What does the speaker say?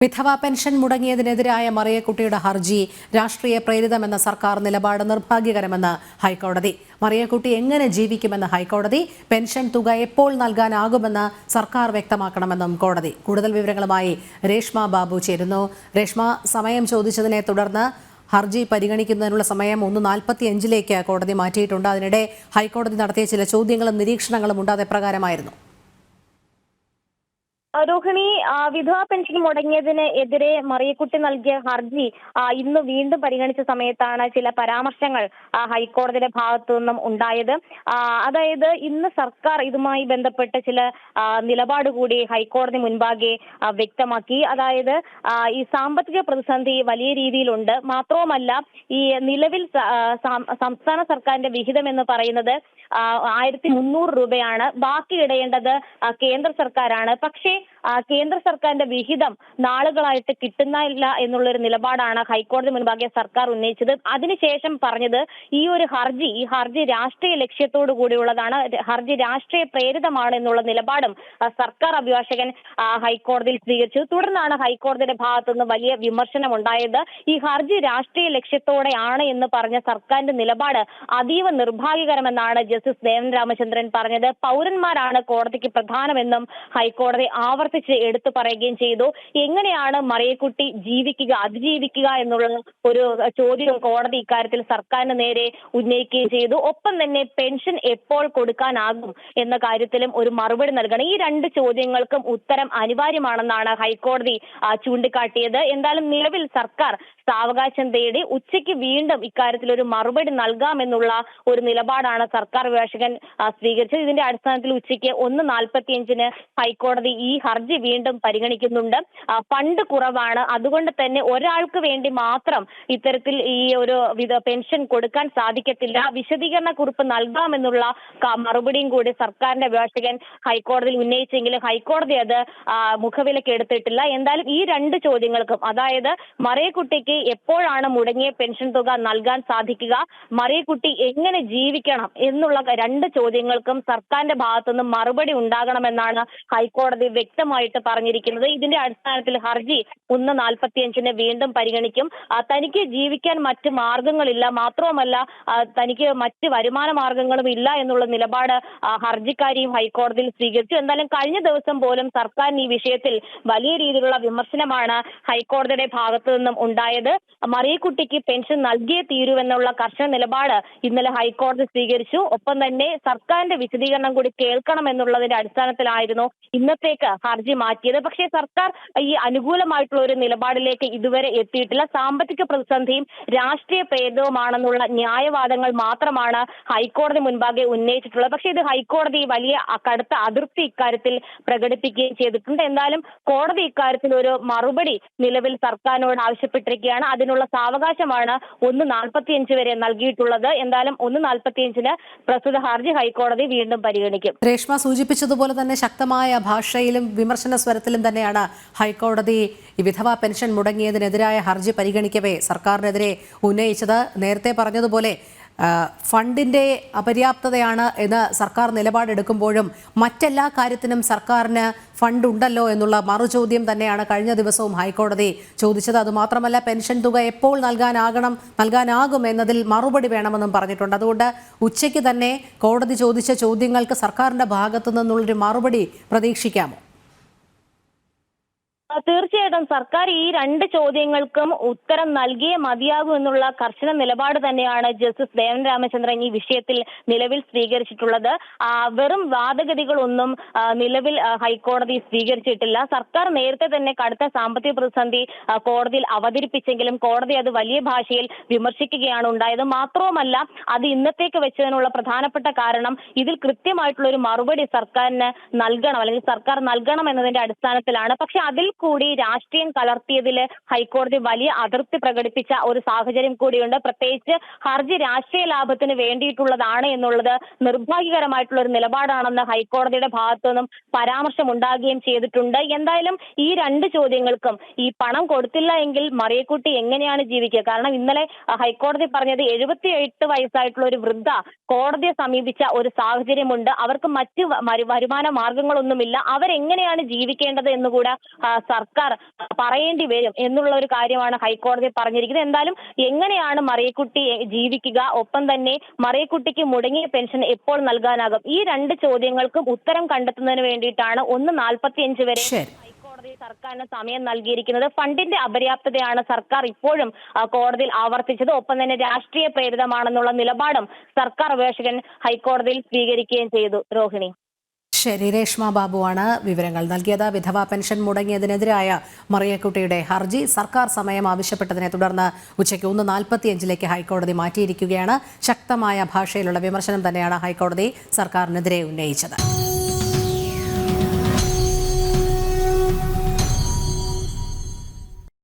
വിധവാ pension മുടങ്ങിയതിനെതിരായ മറിയക്കുട്ടിയുടെ ഹർജി രാഷ്ട്രീയ പ്രേരിതമെന്ന സർക്കാർ നിലപാട് നിർഭാഗ്യകരമെന്ന് ഹൈക്കോടതി. മറിയക്കുട്ടി എങ്ങനെ ജീവിക്കുമെന്ന് ഹൈക്കോടതി. പെൻഷൻ തുക എപ്പോൾ നൽകാനാകുമെന്ന് സർക്കാർ വ്യക്തമാക്കണമെന്നും കോടതി. കൂടുതൽ വിവരങ്ങളുമായി രേഷ്മ ബാബു ചേരുന്നു. രേഷ്മ, സമയം ചോദിച്ചതിനെ തുടർന്ന് ഹർജി പരിഗണിക്കുന്നതിനുള്ള സമയം 1:45 കോടതി മാറ്റിയിട്ടുണ്ട്. അതിനിടെ ഹൈക്കോടതി നടത്തിയ ചില ചോദ്യങ്ങളും നിരീക്ഷണങ്ങളും ഉണ്ട്. അതെപ്രകാരമായിരുന്നു? രോഹിണി, വിധവാ പെൻഷൻ മുടങ്ങിയതിന് എതിരെ മറിയക്കുട്ടി നൽകിയ ഹർജി ഇന്ന് വീണ്ടും പരിഗണിച്ച സമയത്താണ് ചില പരാമർശങ്ങൾ ഹൈക്കോടതിയുടെ ഭാഗത്തു നിന്നും ഉണ്ടായത്. അതായത് ഇന്ന് സർക്കാർ ഇതുമായി ബന്ധപ്പെട്ട ചില നിലപാട് കൂടി ഹൈക്കോടതി മുൻപാകെ വ്യക്തമാക്കി. അതായത് ഈ സാമ്പത്തിക പ്രതിസന്ധി വലിയ രീതിയിലുണ്ട്. മാത്രവുമല്ല, ഈ നിലവിൽ സംസ്ഥാന സർക്കാരിന്റെ വിഹിതം എന്ന് പറയുന്നത് 1300 രൂപയാണ്. ബാക്കി ഇടേണ്ടത് കേന്ദ്ര സർക്കാരാണ്. പക്ഷേ കേന്ദ്ര സർക്കാരിന്റെ വിഹിതം നാളുകളായിട്ട് കിട്ടുന്നില്ല എന്നുള്ളൊരു നിലപാടാണ് ഹൈക്കോടതി മുൻപാകെ സർക്കാർ ഉന്നയിച്ചത്. അതിനുശേഷം പറഞ്ഞത് ഈ ഹർജി രാഷ്ട്രീയ ലക്ഷ്യത്തോടു കൂടിയുള്ളതാണ്, ഹർജി രാഷ്ട്രീയ പ്രേരിതമാണ് എന്നുള്ള നിലപാടും സർക്കാർ അഭിഭാഷകൻ ഹൈക്കോടതിയിൽ സ്വീകരിച്ചു. തുടർന്നാണ് ഹൈക്കോടതിയുടെ ഭാഗത്തുനിന്ന് വലിയ വിമർശനം ഉണ്ടായത്. ഈ ഹർജി രാഷ്ട്രീയ ലക്ഷ്യത്തോടെയാണ് എന്ന് പറഞ്ഞ സർക്കാരിന്റെ നിലപാട് അതീവ നിർഭാഗ്യകരമെന്നാണ് ജസ്റ്റിസ് ദേവൻ രാമചന്ദ്രൻ പറഞ്ഞത്. പൗരന്മാരാണ് കോടതിക്ക് പ്രധാനമെന്നും ഹൈക്കോടതി ആവർത്തിച്ച് എടുത്തു പറയുകയും ചെയ്തു. എങ്ങനെയാണ് മറിയക്കുട്ടി അതിജീവിക്കുക എന്നുള്ള ഒരു ചോദ്യം കോടതി ഇക്കാര്യത്തിൽ സർക്കാരിന് നേരെ ഉന്നയിക്കുകയും ചെയ്തു. ഒപ്പം തന്നെ പെൻഷൻ എപ്പോൾ കൊടുക്കാനാകും എന്ന കാര്യത്തിലും ഒരു മറുപടി നൽകണം. ഈ രണ്ട് ചോദ്യങ്ങൾക്കും ഉത്തരം അനിവാര്യമാണെന്നാണ് ഹൈക്കോടതി ചൂണ്ടിക്കാട്ടിയത്. എന്തായാലും നിലവിൽ സർക്കാർ സാവകാശം തേടി ഉച്ചയ്ക്ക് വീണ്ടും ഇക്കാര്യത്തിൽ ഒരു മറുപടി നൽകാമെന്നുള്ള ഒരു നിലപാടാണ് സർക്കാർ അഭിഭാഷകൻ സ്വീകരിച്ചത്. ഇതിന്റെ അടിസ്ഥാനത്തിൽ ഉച്ചയ്ക്ക് 1:45 ഹൈക്കോടതി ഈ ഹർജി വീണ്ടും പരിഗണിക്കുന്നുണ്ട്. ഫണ്ട് കുറവാണ്, അതുകൊണ്ട് തന്നെ ഒരാൾക്ക് വേണ്ടി മാത്രം ഇത്തരത്തിൽ ഈ ഒരു പെൻഷൻ കൊടുക്കാൻ സാധിക്കത്തില്ല, വിശദീകരണ കുറിപ്പ് നൽകാമെന്നുള്ള മറുപടിയും കൂടി സർക്കാരിന്റെ അഭിഭാഷകൻ ഹൈക്കോടതിയിൽ ഉന്നയിച്ചെങ്കിലും ഹൈക്കോടതി അത് മുഖവിലക്ക് എടുത്തിട്ടില്ല. എന്തായാലും ഈ രണ്ട് ചോദ്യങ്ങൾക്കും, അതായത് മറിയക്കുട്ടിക്ക് എപ്പോഴാണ് മുടങ്ങിയ പെൻഷൻ തുക നൽകാൻ സാധിക്കുക, മറിയക്കുട്ടി എങ്ങനെ ജീവിക്കണം എന്നുള്ള രണ്ട് ചോദ്യങ്ങൾക്കും സർക്കാരിന്റെ ഭാഗത്തുനിന്ന് മറുപടി ഉണ്ടാകണമെന്നാണ് ഹൈക്കോടതി വ്യക്തമായിട്ട് പറഞ്ഞിരിക്കുന്നത്. ഇതിന്റെ അടിസ്ഥാനത്തിൽ ഹർജി 1:45 വീണ്ടും പരിഗണിക്കും. തനിക്ക് ജീവിക്കാൻ മറ്റ് മാർഗങ്ങളില്ല, മാത്രവുമല്ല തനിക്ക് മറ്റ് വരുമാന മാർഗങ്ങളും ഇല്ല എന്നുള്ള നിലപാട് ഹർജിക്കാരിയും ഹൈക്കോടതിയിൽ സ്വീകരിച്ചു. എന്തായാലും കഴിഞ്ഞ ദിവസം പോലും സർക്കാരിന് ഈ വിഷയത്തിൽ വലിയ രീതിയിലുള്ള വിമർശനമാണ് ഹൈക്കോടതിയുടെ ഭാഗത്തു നിന്നും ഉണ്ടായത്. മറിയക്കുട്ടിക്ക് പെൻഷൻ നൽകിയേ തീരുവെന്നുള്ള കർശന നിലപാട് ഇന്നലെ ഹൈക്കോടതി സ്വീകരിച്ചു. ഒപ്പം തന്നെ സർക്കാരിന്റെ വിശദീകരണം കൂടി കേൾക്കണമെന്നുള്ളതിന്റെ അടിസ്ഥാനത്തിലായിരുന്നു ഇന്നത്തേക്ക് ഹർജി മാറ്റിയത്. പക്ഷേ സർക്കാർ ഈ അനുകൂലമായിട്ടുള്ള ഒരു നിലപാടിലേക്ക് ഇതുവരെ എത്തിയിട്ടില്ല. സാമ്പത്തിക പ്രതിസന്ധിയും രാഷ്ട്രീയ പ്രേരിതവുമാണെന്നുള്ള ന്യായവാദങ്ങൾ മാത്രമാണ് ഹൈക്കോടതി മുൻപാകെ ഉന്നയിച്ചിട്ടുള്ളത്. പക്ഷേ ഇത് ഹൈക്കോടതി വലിയ കടുത്ത അതൃപ്തി ഇക്കാര്യത്തിൽ പ്രകടിപ്പിക്കുകയും ചെയ്തിട്ടുണ്ട്. എന്തായാലും കോടതി ഇക്കാര്യത്തിൽ ഒരു മറുപടി നിലവിൽ സർക്കാരിനോട് ആവശ്യപ്പെട്ടിരിക്കുകയാണ്. അതിനുള്ള സാവകാശമാണ് 1:45 വരെ നൽകിയിട്ടുള്ളത്. എന്തായാലും 1:45 പ്രസ്തുത ഹർജി ഹൈക്കോടതി വീണ്ടും പരിഗണിക്കും. രേഷ്മ സൂചിപ്പിച്ചതുപോലെ തന്നെ ശക്തമായ ഭാഷയിലും വിമർശന സ്വരത്തിലും തന്നെയാണ് ഹൈക്കോടതി ഈ വിധവാ പെൻഷൻ മുടങ്ങിയതിനെതിരായ ഹർജി പരിഗണിക്കവേ സർക്കാരിനെതിരെ ഉന്നയിച്ചത്. നേരത്തെ പറഞ്ഞതുപോലെ ഫണ്ടിന്റെ അപര്യാപ്തതയാണ് എന്ന് സർക്കാർ നിലപാടെടുക്കുമ്പോഴും മറ്റെല്ലാ കാര്യത്തിനും സർക്കാരിന് ഫണ്ട് ഉണ്ടല്ലോ എന്നുള്ള മറുചോദ്യം തന്നെയാണ് കഴിഞ്ഞ ദിവസവും ഹൈക്കോടതി ചോദിച്ചത്. അതുമാത്രമല്ല, പെൻഷൻ തുക എപ്പോൾ നൽകാനാകും എന്നതിൽ മറുപടി വേണമെന്നും പറഞ്ഞിട്ടുണ്ട്. അതുകൊണ്ട് ഉച്ചയ്ക്ക് തന്നെ കോടതി ചോദിച്ച ചോദ്യങ്ങൾക്ക് സർക്കാരിന്റെ ഭാഗത്തു നിന്നുള്ളൊരു മറുപടി പ്രതീക്ഷിക്കാമോ? തീർച്ചയായിട്ടും സർക്കാർ ഈ രണ്ട് ചോദ്യങ്ങൾക്കും ഉത്തരം നൽകിയേ മതിയാകൂ എന്നുള്ള കർശന നിലപാട് തന്നെയാണ് ജസ്റ്റിസ് ദേവൻ രാമചന്ദ്രൻ ഈ വിഷയത്തിൽ നിലവിൽ സ്വീകരിച്ചിട്ടുള്ളത്. വെറും വാദഗതികളൊന്നും നിലവിൽ ഹൈക്കോടതി സ്വീകരിച്ചിട്ടില്ല. സർക്കാർ നേരത്തെ തന്നെ കടുത്ത സാമ്പത്തിക പ്രതിസന്ധി കോടതിയിൽ അവതരിപ്പിച്ചെങ്കിലും കോടതി അത് വലിയ ഭാഷയിൽ വിമർശിക്കുകയാണ് ഉണ്ടായത്. മാത്രവുമല്ല, അത് ഇന്നത്തേക്ക് വെച്ചതിനുള്ള പ്രധാനപ്പെട്ട കാരണം ഇതിൽ കൃത്യമായിട്ടുള്ള ഒരു മറുപടി സർക്കാരിന് നൽകണം, അല്ലെങ്കിൽ സർക്കാർ നൽകണം എന്നതിന്റെ അടിസ്ഥാനത്തിലാണ്. പക്ഷെ അതിൽ കൂടി രാഷ്ട്രീയം കലർത്തിയതിൽ ഹൈക്കോടതി വലിയ അതൃപ്തി പ്രകടിപ്പിച്ച ഒരു സാഹചര്യം കൂടിയുണ്ട്. പ്രത്യേകിച്ച് ഹർജി രാഷ്ട്രീയ ലാഭത്തിന് വേണ്ടിയിട്ടുള്ളതാണ് എന്നുള്ളത് നിർഭാഗ്യകരമായിട്ടുള്ള ഒരു നിലപാടാണെന്ന് ഹൈക്കോടതിയുടെ ഭാഗത്തു നിന്നും പരാമർശം ഉണ്ടാകുകയും ചെയ്തിട്ടുണ്ട്. എന്തായാലും ഈ രണ്ട് ചോദ്യങ്ങൾക്കും ഈ പണം കൊടുത്തില്ല എങ്കിൽ മറിയക്കുട്ടി എങ്ങനെയാണ് ജീവിക്കുക? കാരണം ഇന്നലെ ഹൈക്കോടതി പറഞ്ഞത് 78 വയസ്സായിട്ടുള്ള ഒരു വൃദ്ധ കോടതിയെ സമീപിച്ച ഒരു സാഹചര്യമുണ്ട്. അവർക്ക് മറ്റ് വരുമാന മാർഗങ്ങളൊന്നുമില്ല. അവരെങ്ങനെയാണ് ജീവിക്കേണ്ടത് എന്നുകൂടെ സർക്കാർ പറയേണ്ടി വരും എന്നുള്ള ഒരു കാര്യമാണ് ഹൈക്കോടതി പറഞ്ഞിരിക്കുന്നത്. എന്തായാലും എങ്ങനെയാണ് മറിയക്കുട്ടി ജീവിക്കുക, ഒപ്പം തന്നെ മറിയക്കുട്ടിക്ക് മുടങ്ങിയ പെൻഷൻ എപ്പോൾ നൽകാനാകും, ഈ രണ്ട് ചോദ്യങ്ങൾക്കും ഉത്തരം കണ്ടെത്തുന്നതിന് വേണ്ടിയിട്ടാണ് 1:45 വരെ കോടതി സർക്കാരിന് സമയം നൽകിയിരിക്കുന്നത്. ഫണ്ടിന്റെ അപര്യാപ്തതയാണ് സർക്കാർ ഇപ്പോഴും കോടതിയിൽ ആവർത്തിച്ചത്. ഒപ്പം തന്നെ രാഷ്ട്രീയ പ്രേരിതമാണെന്നുള്ള നിലപാടും സർക്കാർ അഭിഭാഷകൻ ഹൈക്കോടതിയിൽ സ്വീകരിക്കുകയും ചെയ്തു. രോഹിണി. ശരി, രേഷ്മ ബാബുവാണ് വിവരങ്ങൾ നൽകിയത്. വിധവാ പെൻഷൻ മുടങ്ങിയതിനെതിരായ മറിയക്കുട്ടിയുടെ ഹർജി സർക്കാർ സമയം ആവശ്യപ്പെട്ടതിനെ തുടർന്ന് ഉച്ചയ്ക്ക് 1:45 ഹൈക്കോടതി മാറ്റിയിരിക്കുകയാണ്. ശക്തമായ ഭാഷയിലുള്ള വിമർശനം തന്നെയാണ് ഹൈക്കോടതി സർക്കാരിനെതിരെ ഉന്നയിച്ചത്.